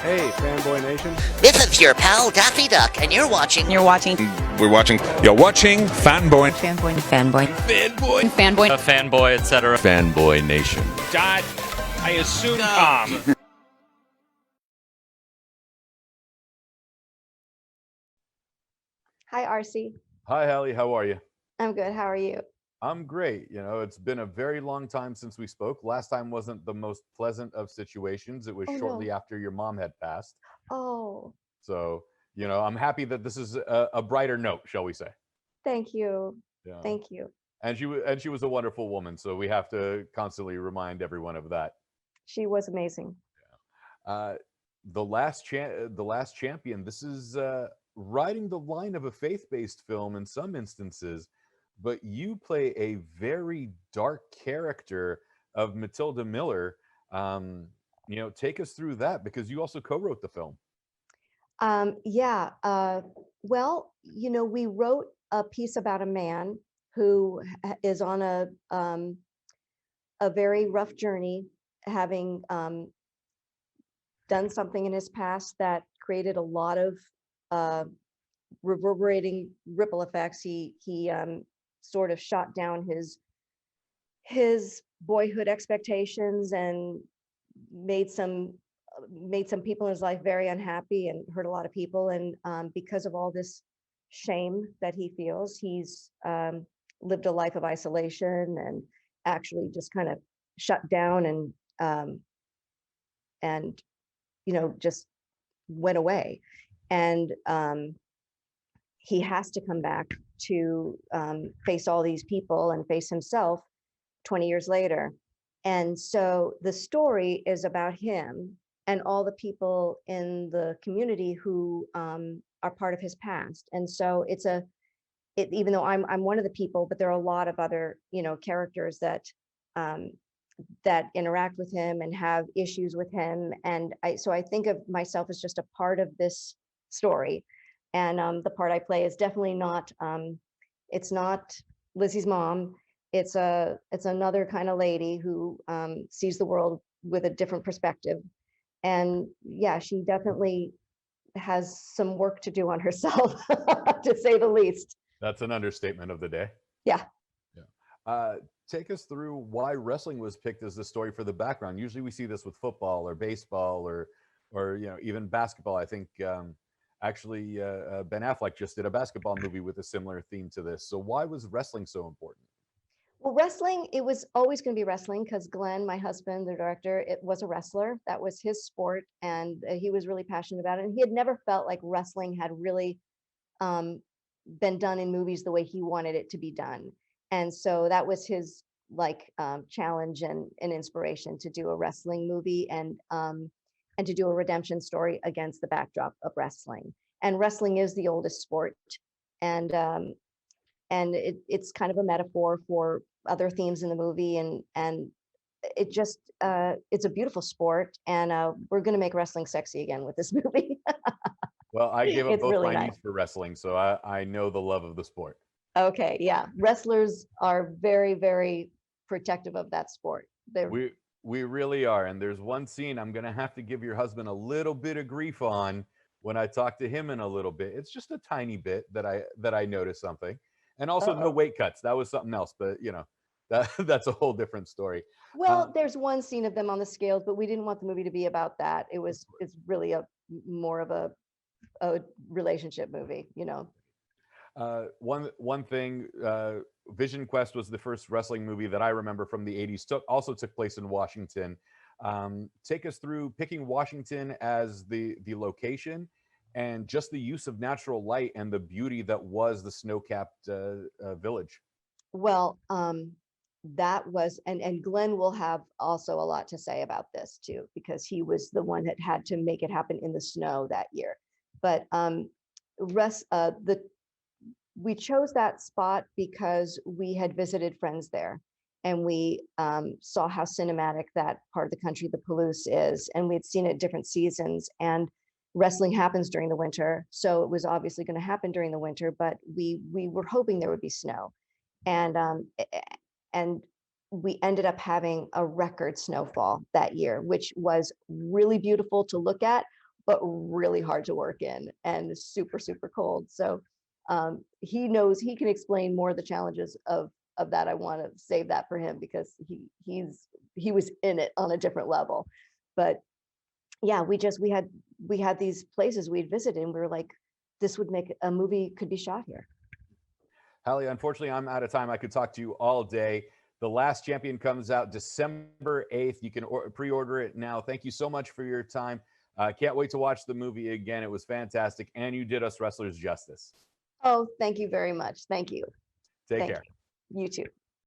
Hey, Fanboy Nation. This is your pal Daffy Duck, and you're watching. We're watching You're watching Fanboy. Fanboy, fanboy, etc. Fanboy Nation. Dot, I assume Tom. Hi, RC. Hi, Hallie. How are you? I'm good. How are you? I'm great. You know, it's been a very long time since we spoke. Last time wasn't the most pleasant of situations. It was shortly after your mom had passed. Oh. So, you know, I'm happy that this is a brighter note, shall we say. Thank you. Yeah. Thank you. And she was a wonderful woman, so we have to constantly remind everyone of that. She was amazing. The Last Champion. This is riding the line of a faith-based film in some instances, but you play a very dark character of Matilda Miller. You know, take us through that, because you also co-wrote the film. Yeah. Well, you know, we wrote a piece about a man who is on a very rough journey, having done something in his past that created a lot of reverberating ripple effects. He sort of shot down his boyhood expectations and made some people in his life very unhappy and hurt a lot of people. And because of all this shame that he feels, he's lived a life of isolation and actually just kind of shut down and you know, just went away. And he has to come back to face all these people and face himself 20 years later. And so the story is about him and all the people in the community who are part of his past. And so even though I'm one of the people, but there are a lot of other, you know, characters that interact with him and have issues with him. And so I think of myself as just a part of this story. And the part I play is definitely not, it's not Lizzie's mom. It's another kind of lady who sees the world with a different perspective. And yeah, she definitely has some work to do on herself, to say the least. That's an understatement of the day. Yeah. Take us through why wrestling was picked as the story for the background. Usually we see this with football or baseball or you know, even basketball. I think actually Ben Affleck just did a basketball movie with a similar theme to this. So why was wrestling so important? Well, wrestling, it was always going to be wrestling because Glenn, my husband, the director, it was a wrestler. That was his sport, and he was really passionate about it. And he had never felt like wrestling had really been done in movies the way he wanted it to be done. And so that was his challenge and inspiration to do a wrestling movie and to do a redemption story against the backdrop of wrestling. And wrestling is the oldest sport, and it's kind of a metaphor for other themes in the movie, and it just it's a beautiful sport, and we're going to make wrestling sexy again with this movie. Well, I gave up both really my nice. knees for wrestling, so I know the love of the sport. Okay, yeah, wrestlers are very, very protective of that sport. We really are. And there's one scene I'm going to have to give your husband a little bit of grief on when I talk to him in a little bit. It's just a tiny bit that I noticed something. And also no weight cuts. That was something else, but you know, that's a whole different story. Well, there's one scene of them on the scales, but we didn't want the movie to be about that. It's really more of a relationship movie, you know. One thing, Vision Quest was the first wrestling movie that I remember from the 80s. Also took place in Washington. Take us through picking Washington as the location and just the use of natural light and the beauty that was the snow-capped village. Well, that was, and Glenn will have also a lot to say about this too, because he was the one that had to make it happen in the snow that year. But we chose that spot because we had visited friends there, and we saw how cinematic that part of the country, the Palouse, is, and we had seen it different seasons. And wrestling happens during the winter, so it was obviously going to happen during the winter. But we were hoping there would be snow, and we ended up having a record snowfall that year, which was really beautiful to look at. but really hard to work in and super, super cold. So he knows, he can explain more of the challenges of that. I want to save that for him because he was in it on a different level. But yeah, we had these places we'd visited and we were like, this would make a movie could be shot here. Hallie, unfortunately, I'm out of time. I could talk to you all day. The Last Champion comes out December 8th. You can pre-order it now. Thank you so much for your time. Can't wait to watch the movie again. It was fantastic. And you did us wrestlers justice. Oh, thank you very much. Thank you. Take care. You too.